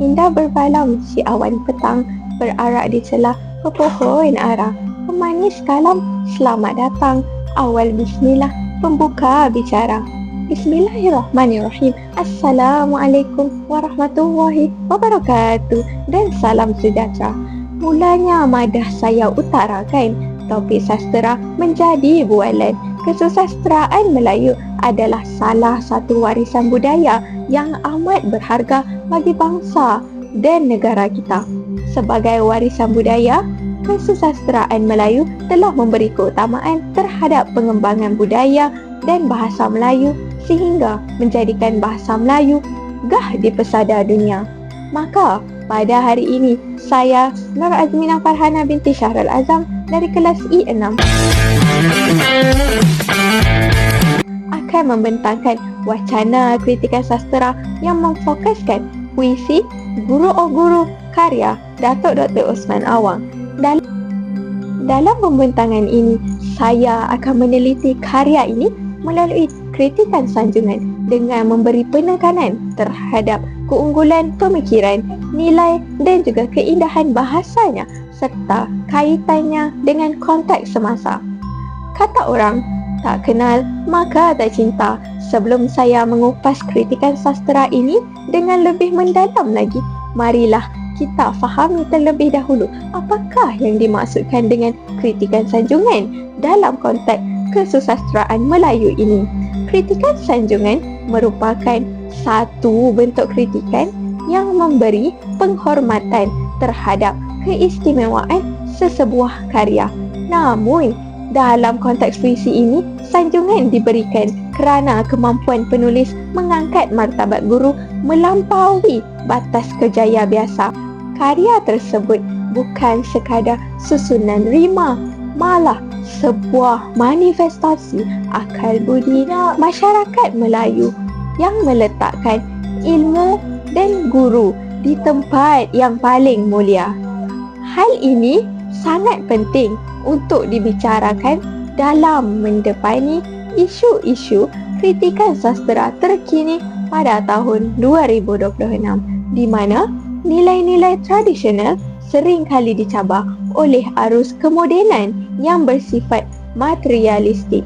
Indah berbalam si awan petang, berarak di celah pepohon ara. Pemanis kalam, selamat datang. Awal bismillah, pembuka bicara. Bismillahirrahmanirrahim. Assalamualaikum warahmatullahi wabarakatuh. Dan salam sejahtera. Mulanya madah saya utarakan, topik sastera menjadi bualan. Kesusasteraan Melayu adalah salah satu warisan budaya yang amat berharga bagi bangsa dan negara kita. Sebagai warisan budaya, kesusasteraan Melayu telah memberi keutamaan terhadap pengembangan budaya dan bahasa Melayu sehingga menjadikan bahasa Melayu gah di pesada dunia. Maka, pada hari ini, saya Nur Azminah Farhana binti Syahrul Azam dari kelas E6 akan membentangkan wacana kritikan sastera yang memfokuskan puisi Guru Oh Guru karya Datuk Dr. Osman Awang. Dalam pembentangan ini, saya akan meneliti karya ini melalui kritikan sanjungan dengan memberi penekanan terhadap keunggulan pemikiran, nilai dan juga keindahan bahasanya serta kaitannya dengan konteks semasa. Kata orang, tak kenal maka tak cinta. Sebelum saya mengupas kritikan sastera ini dengan lebih mendalam lagi, marilah kita fahami terlebih dahulu apakah yang dimaksudkan dengan kritikan sanjungan dalam konteks kesusasteraan Melayu ini. Kritikan sanjungan merupakan satu bentuk kritikan yang memberi penghormatan terhadap keistimewaan sesebuah karya. Namun, dalam konteks puisi ini, sanjungan diberikan kerana kemampuan penulis mengangkat martabat guru melampaui batas kejaya biasa. Karya tersebut bukan sekadar susunan rima, malah sebuah manifestasi akal budi masyarakat Melayu yang meletakkan ilmu dan guru di tempat yang paling mulia. Hal ini sangat penting untuk dibicarakan dalam mendepani isu-isu kritikan sastera terkini pada tahun 2026, di mana nilai-nilai tradisional sering kali dicabar oleh arus kemodenan yang bersifat materialistik.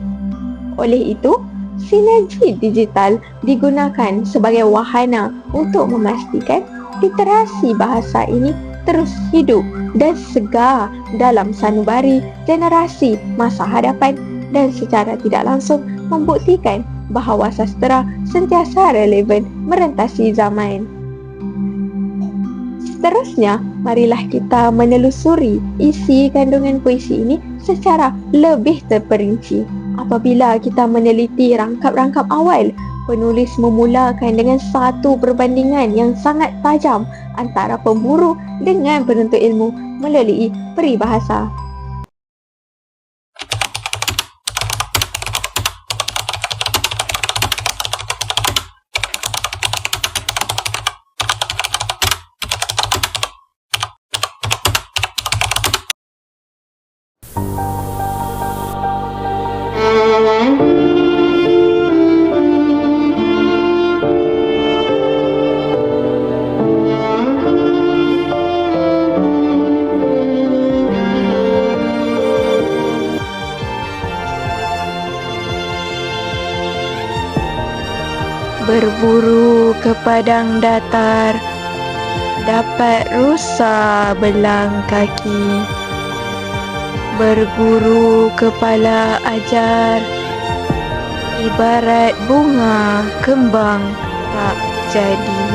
Oleh itu, sinergi digital digunakan sebagai wahana untuk memastikan literasi bahasa ini terus hidup dan segar dalam sanubari generasi masa hadapan dan secara tidak langsung membuktikan bahawa sastera sentiasa relevan merentasi zaman. Seterusnya, marilah kita menelusuri isi kandungan puisi ini secara lebih terperinci. Apabila kita meneliti rangkap-rangkap awal, penulis memulakan dengan satu perbandingan yang sangat tajam antara pemburu dengan penuntut ilmu melalui peribahasa. Berburu ke padang datar, dapat rusa belang kaki. Berguru kepala ajar, ibarat bunga kembang tak jadi.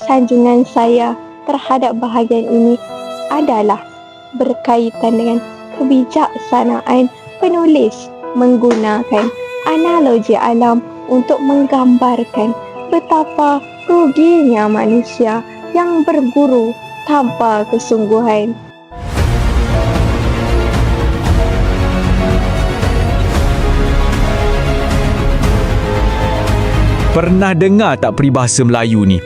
Sanjungan saya terhadap bahagian ini adalah berkaitan dengan kebijaksanaan penulis menggunakan analogi alam untuk menggambarkan betapa ruginya manusia yang berguru tanpa kesungguhan. Pernah dengar tak peribahasa Melayu ni?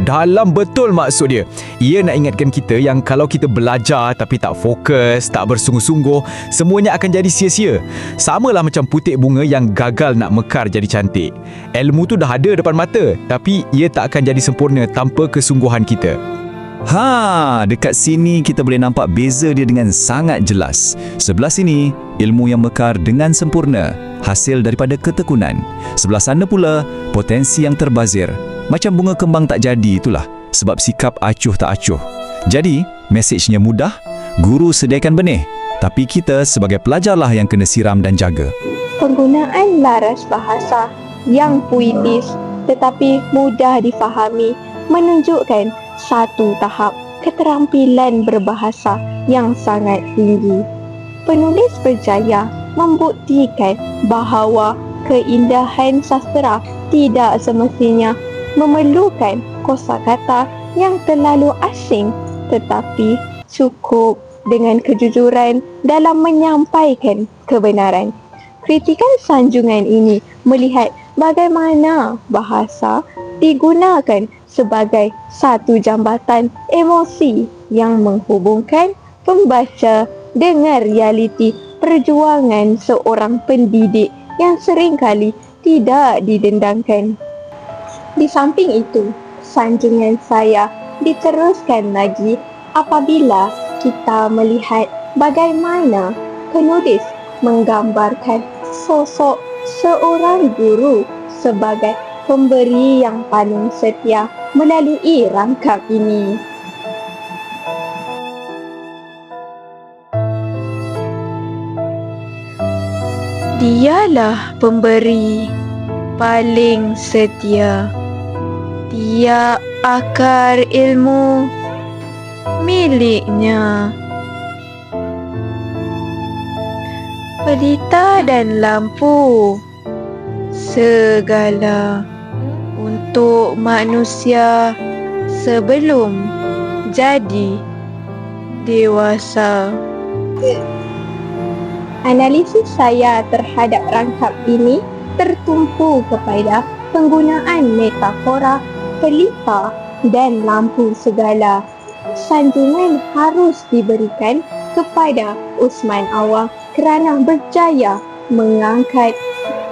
Dalam betul maksud dia. Ia nak ingatkan kita yang kalau kita belajar tapi tak fokus, tak bersungguh-sungguh, semuanya akan jadi sia-sia. Samalah macam putik bunga yang gagal nak mekar jadi cantik. Ilmu tu dah ada depan mata, tapi ia tak akan jadi sempurna tanpa kesungguhan kita. Dekat sini kita boleh nampak beza dia dengan sangat jelas. Sebelah sini, ilmu yang mekar dengan sempurna, hasil daripada ketekunan. Sebelah sana pula, potensi yang terbazir. Macam bunga kembang tak jadi itulah, sebab sikap acuh tak acuh. Jadi, mesejnya mudah, guru sediakan benih, tapi kita sebagai pelajarlah yang kena siram dan jaga. Penggunaan laras bahasa yang puitis tetapi mudah difahami menunjukkan satu tahap keterampilan berbahasa yang sangat tinggi. Penulis berjaya membuktikan bahawa keindahan sastera tidak semestinya memerlukan kosakata yang terlalu asing, tetapi cukup dengan kejujuran dalam menyampaikan kebenaran. Kritikan sanjungan ini melihat bagaimana bahasa digunakan sebagai satu jambatan emosi yang menghubungkan pembaca dengan realiti perjuangan seorang pendidik yang seringkali tidak didendangkan. Di samping itu, sanjungan saya diteruskan lagi apabila kita melihat bagaimana penulis menggambarkan sosok seorang guru sebagai pemberi yang paling setia melalui rangkap ini. Dialah pemberi paling setia. Dia akar ilmu miliknya. Pelita dan lampu segala untuk manusia sebelum jadi dewasa. Analisis saya terhadap rangkap ini tertumpu kepada penggunaan metafora pelita dan lampu segala. Sanjungan harus diberikan kepada Usman Awang kerana berjaya mengangkat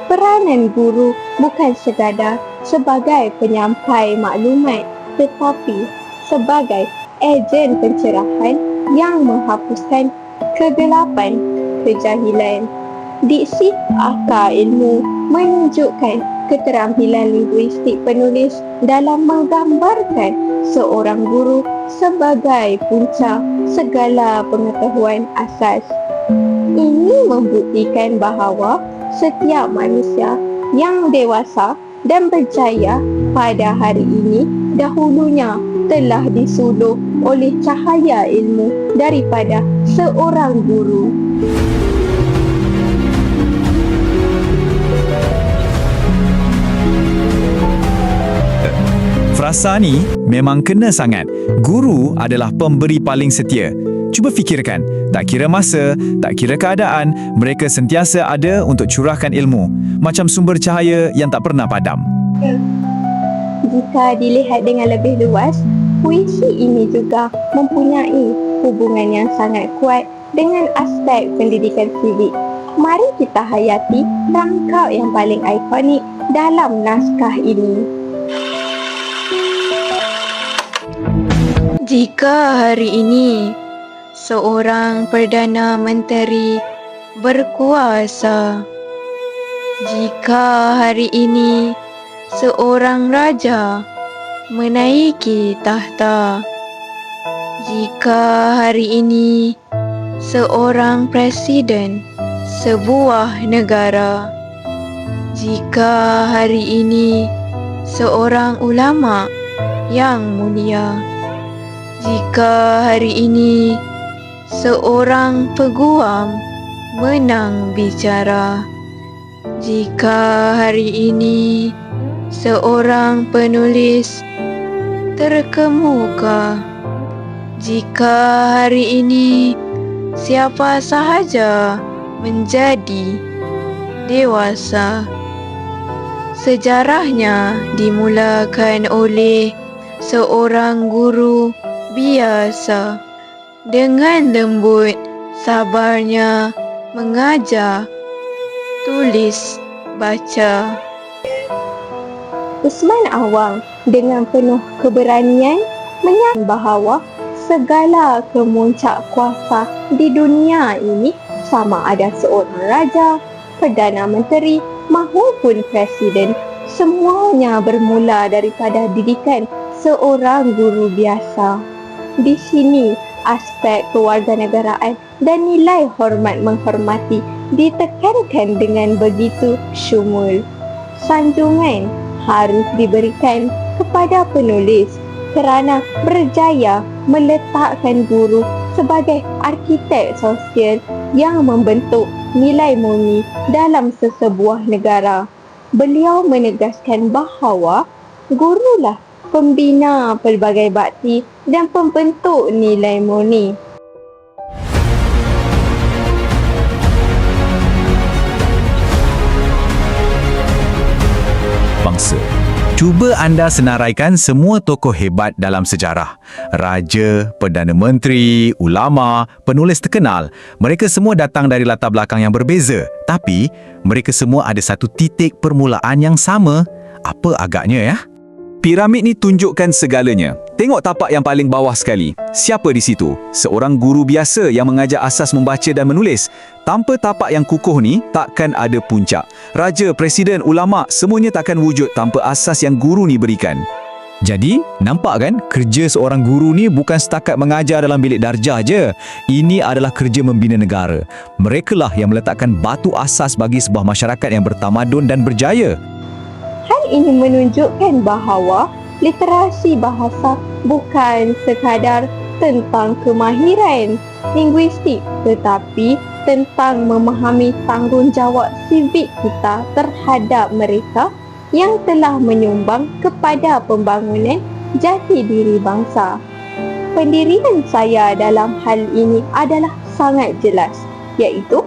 peranan guru bukan sekadar sebagai penyampai maklumat, tetapi sebagai ejen pencerahan yang menghapuskan kegelapan kejahilan. Diksi akar ilmu menunjukkan keterampilan linguistik penulis dalam menggambarkan seorang guru sebagai punca segala pengetahuan asas. Ini membuktikan bahawa setiap manusia yang dewasa dan berjaya pada hari ini dahulunya telah disuluh oleh cahaya ilmu daripada seorang guru. Frasa ni memang kena sangat. Guru adalah pemberi paling setia. Cuba fikirkan, tak kira masa, tak kira keadaan, mereka sentiasa ada untuk curahkan ilmu, macam sumber cahaya yang tak pernah padam. Jika dilihat dengan lebih luas, puisi ini juga mempunyai hubungan yang sangat kuat dengan aspek pendidikan civic. Mari kita hayati rangkap yang paling ikonik dalam naskah ini. Jika hari ini seorang Perdana Menteri berkuasa, jika hari ini seorang raja menaiki tahta, jika hari ini seorang presiden sebuah negara, jika hari ini seorang ulama yang mulia, jika hari ini seorang peguam menang bicara. Jika hari ini seorang penulis terkemuka, jika hari ini siapa sahaja menjadi dewasa, sejarahnya dimulakan oleh seorang guru biasa. Dengan lembut, sabarnya mengajar, tulis, baca. Usman Awang dengan penuh keberanian menyatakan bahawa segala kemuncak kuasa di dunia ini, sama ada seorang raja, perdana menteri mahupun presiden, semuanya bermula daripada didikan seorang guru biasa. Di sini aspek kewarganegaraan dan nilai hormat menghormati ditekankan dengan begitu syumul. Sanjungan harus diberikan kepada penulis kerana berjaya meletakkan guru sebagai arkitek sosial yang membentuk nilai murni dalam sesebuah negara. Beliau menegaskan bahawa gurulah pembina pelbagai bakti dan pembentuk nilai murni. Bangsa. Cuba anda senaraikan semua tokoh hebat dalam sejarah. Raja, Perdana Menteri, ulama, penulis terkenal. Mereka semua datang dari latar belakang yang berbeza. Tapi, mereka semua ada satu titik permulaan yang sama. Apa agaknya ya? Piramid ni tunjukkan segalanya. Tengok tapak yang paling bawah sekali. Siapa di situ? Seorang guru biasa yang mengajar asas membaca dan menulis. Tanpa tapak yang kukuh ni, takkan ada puncak. Raja, presiden, ulama, semuanya takkan wujud tanpa asas yang guru ni berikan. Jadi, nampak kan? Kerja seorang guru ni bukan setakat mengajar dalam bilik darjah je. Ini adalah kerja membina negara. Merekalah yang meletakkan batu asas bagi sebuah masyarakat yang bertamadun dan berjaya. Hal ini menunjukkan bahawa literasi bahasa bukan sekadar tentang kemahiran linguistik, tetapi tentang memahami tanggungjawab sivik kita terhadap mereka yang telah menyumbang kepada pembangunan jati diri bangsa. Pendirian saya dalam hal ini adalah sangat jelas, iaitu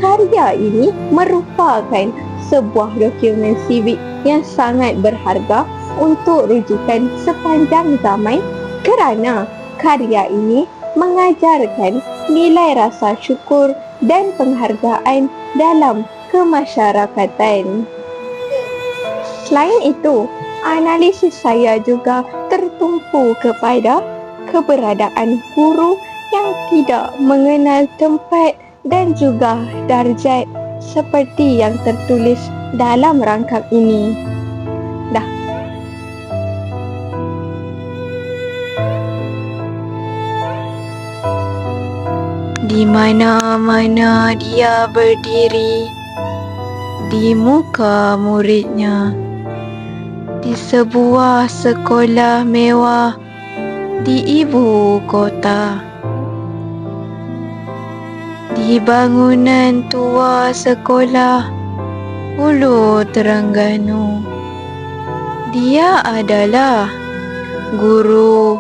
karya ini merupakan sebuah dokumen sivik yang sangat berharga untuk rujukan sepanjang zaman kerana karya ini mengajarkan nilai rasa syukur dan penghargaan dalam kemasyarakatan. Selain itu, analisis saya juga tertumpu kepada keberadaan guru yang tidak mengenal tempat dan juga darjat seperti yang tertulis dalam rangkap ini. Dah. Di mana-mana dia berdiri, di muka muridnya, di sebuah sekolah mewah di ibu kota, di bangunan tua sekolah Hulu Terengganu. Dia adalah guru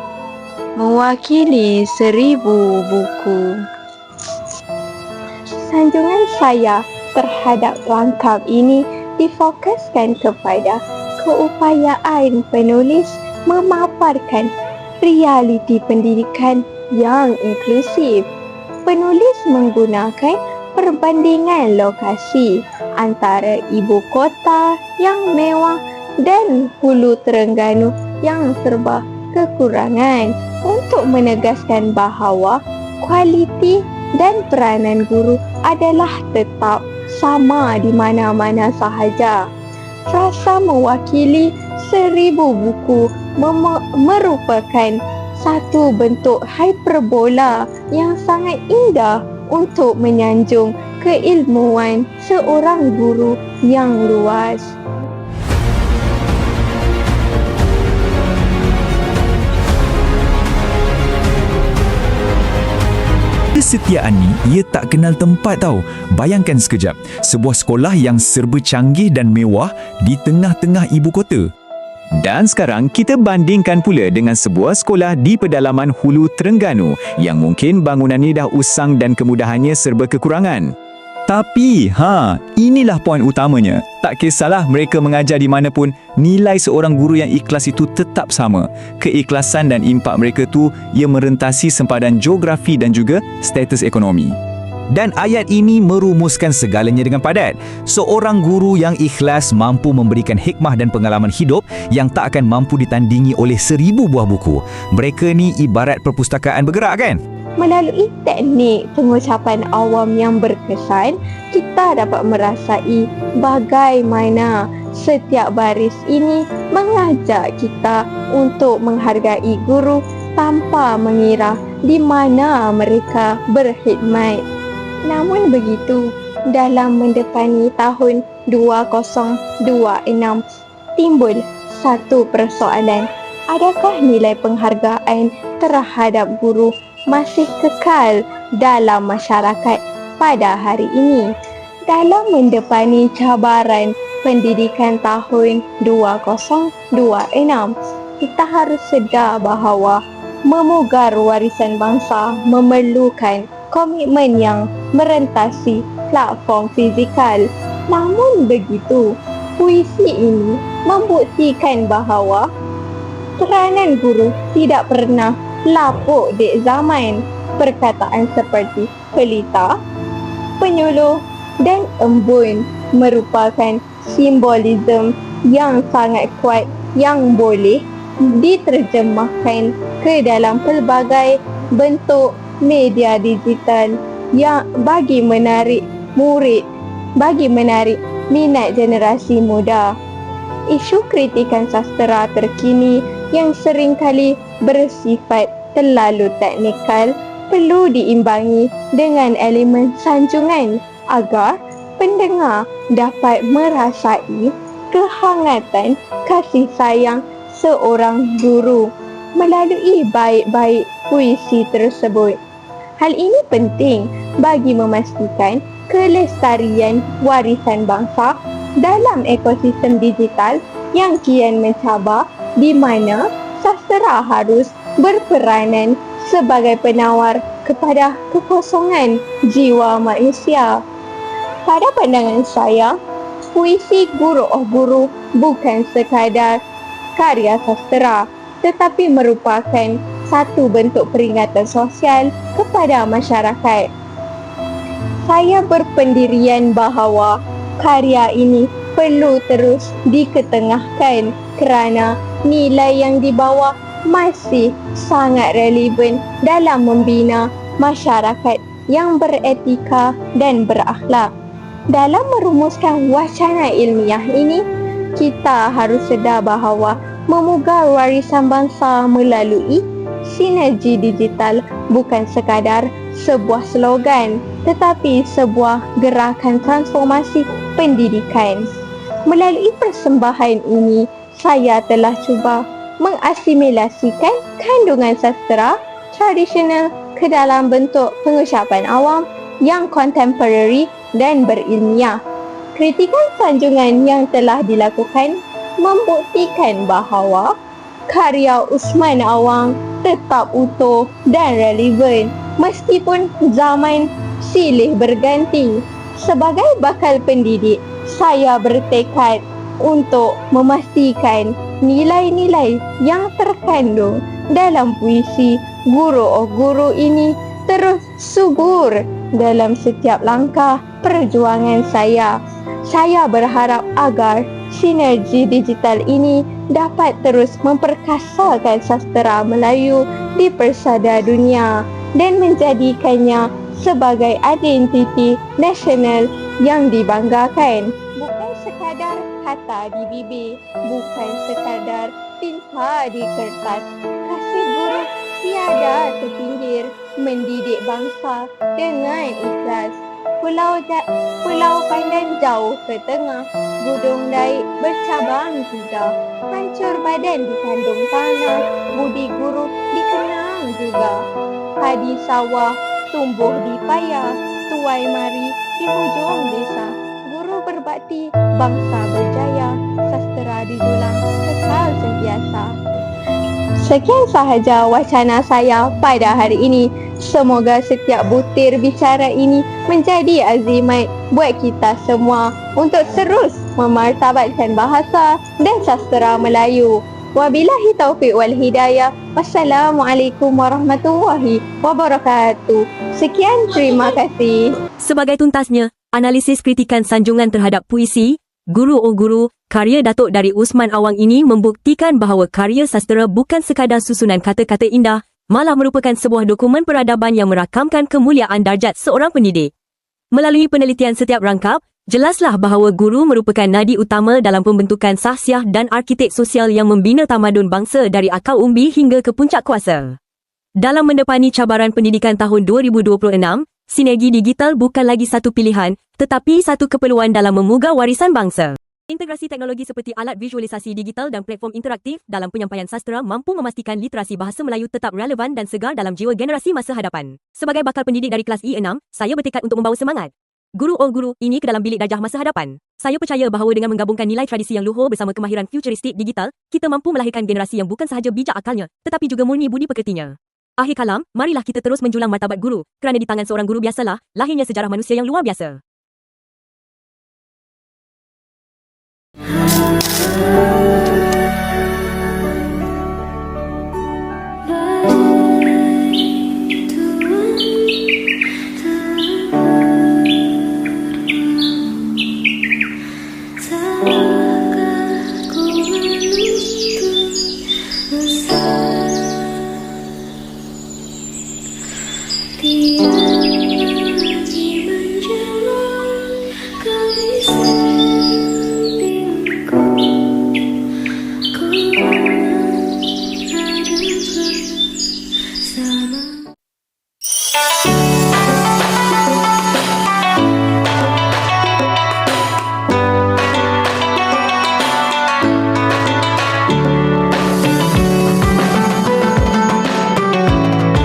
mewakili 1000 buku. Sanjungan saya terhadap rangkap ini difokuskan kepada keupayaan penulis memaparkan realiti pendidikan yang inklusif. Penulis menggunakan perbandingan lokasi antara ibu kota yang mewah dan Hulu Terengganu yang serba kekurangan untuk menegaskan bahawa kualiti dan peranan guru adalah tetap sama di mana-mana sahaja. Frasa mewakili 1000 buku merupakan satu bentuk hiperbola yang sangat indah untuk menyanjung keilmuan seorang guru yang luas. Kesetiaan ni, ia tak kenal tempat tau. Bayangkan sekejap, sebuah sekolah yang serba canggih dan mewah di tengah-tengah ibu kota. Dan sekarang kita bandingkan pula dengan sebuah sekolah di pedalaman Hulu Terengganu yang mungkin bangunannya dah usang dan kemudahannya serba kekurangan. Tapi, inilah poin utamanya. Tak kisahlah mereka mengajar di mana pun, nilai seorang guru yang ikhlas itu tetap sama. Keikhlasan dan impak mereka tu, ia merentasi sempadan geografi dan juga status ekonomi. Dan ayat ini merumuskan segalanya dengan padat. Seorang guru yang ikhlas mampu memberikan hikmah dan pengalaman hidup yang tak akan mampu ditandingi oleh 1000 buah buku. Mereka ni ibarat perpustakaan bergerak kan? Melalui teknik pengucapan awam yang berkesan, kita dapat merasai bagaimana setiap baris ini mengajak kita untuk menghargai guru tanpa mengira di mana mereka berkhidmat. Namun begitu, dalam mendepani tahun 2026, timbul satu persoalan. Adakah nilai penghargaan terhadap guru masih kekal dalam masyarakat pada hari ini? Dalam mendepani cabaran pendidikan tahun 2026, kita harus sedar bahawa memugar warisan bangsa memerlukan komitmen yang merentasi platform fizikal. Namun begitu, puisi ini membuktikan bahawa peranan guru tidak pernah lapuk di zaman. Perkataan seperti pelita, penyuluh dan embun merupakan simbolisme yang sangat kuat yang boleh diterjemahkan ke dalam pelbagai bentuk media digital yang bagi menarik minat generasi muda. Isu kritikan sastera terkini yang seringkali bersifat terlalu teknikal perlu diimbangi dengan elemen sanjungan agar pendengar dapat merasai kehangatan kasih sayang seorang guru melalui bait-bait puisi tersebut. Hal ini penting bagi memastikan kelestarian warisan bangsa dalam ekosistem digital yang kian mencabar, di mana sastera harus berperanan sebagai penawar kepada kekosongan jiwa manusia. Pada pandangan saya, puisi Guru Oh Guru bukan sekadar karya sastera, tetapi merupakan satu bentuk peringatan sosial kepada masyarakat. Saya berpendirian bahawa karya ini perlu terus diketengahkan kerana nilai yang dibawa masih sangat relevan dalam membina masyarakat yang beretika dan berakhlak. Dalam merumuskan wacana ilmiah ini, kita harus sedar bahawa memugar warisan bangsa melalui sinergi digital bukan sekadar sebuah slogan, tetapi sebuah gerakan transformasi pendidikan. Melalui persembahan ini, saya telah cuba mengasimilasikan kandungan sastera tradisional ke dalam bentuk pengucapan awam yang contemporary dan berilmiah. Kritikan sanjungan yang telah dilakukan membuktikan bahawa karya Usman Awang tetap utuh dan relevan meskipun zaman silih berganti. Sebagai bakal pendidik, saya bertekad untuk memastikan nilai-nilai yang terkandung dalam puisi Guru Oh Guru ini terus subur dalam setiap langkah perjuangan saya. Saya berharap agar sinergi digital ini dapat terus memperkasakan sastera Melayu di persada dunia dan menjadikannya sebagai identiti nasional yang dibanggakan. Bukan sekadar kata di bibir, bukan sekadar tinta di kertas. Kasih guru tiada terpinggir, mendidik bangsa dengan ikhlas. Pulau Pandan jauh ke tengah, Gunung Daik bercabang tiga. Hancur badan di kandung tanah, budi guru dikenang juga. Padi sawah tumbuh di paya, tuai mari di hujung desa. Guru berbakti, bangsa berjaya, sastera dijulang kekal sentiasa. Sekian sahaja wacana saya pada hari ini. Semoga setiap butir bicara ini menjadi azimat buat kita semua untuk terus memartabatkan bahasa dan sastera Melayu. Wabillahi taufiq wal hidayah. Wassalamualaikum warahmatullahi wabarakatuh. Sekian, terima kasih. Sebagai tuntasnya, analisis kritikan sanjungan terhadap puisi, Guru Oh Guru, karya Datuk dari Usman Awang ini membuktikan bahawa karya sastera bukan sekadar susunan kata-kata indah, malah merupakan sebuah dokumen peradaban yang merakamkan kemuliaan darjat seorang pendidik. Melalui penelitian setiap rangkap, jelaslah bahawa guru merupakan nadi utama dalam pembentukan sahsiah dan arkitek sosial yang membina tamadun bangsa dari akar umbi hingga ke puncak kuasa. Dalam mendepani cabaran pendidikan tahun 2026, sinergi digital bukan lagi satu pilihan, tetapi satu keperluan dalam memugah warisan bangsa. Integrasi teknologi seperti alat visualisasi digital dan platform interaktif dalam penyampaian sastera mampu memastikan literasi bahasa Melayu tetap relevan dan segar dalam jiwa generasi masa hadapan. Sebagai bakal pendidik dari kelas E6, saya bertekad untuk membawa semangat Guru Oh Guru ini ke dalam bilik darjah masa hadapan. Saya percaya bahawa dengan menggabungkan nilai tradisi yang luhur bersama kemahiran futuristik digital, kita mampu melahirkan generasi yang bukan sahaja bijak akalnya, tetapi juga murni budi pekertinya. Akhir kalam, marilah kita terus menjulang martabat guru, kerana di tangan seorang guru biasalah lahirnya sejarah manusia yang luar biasa.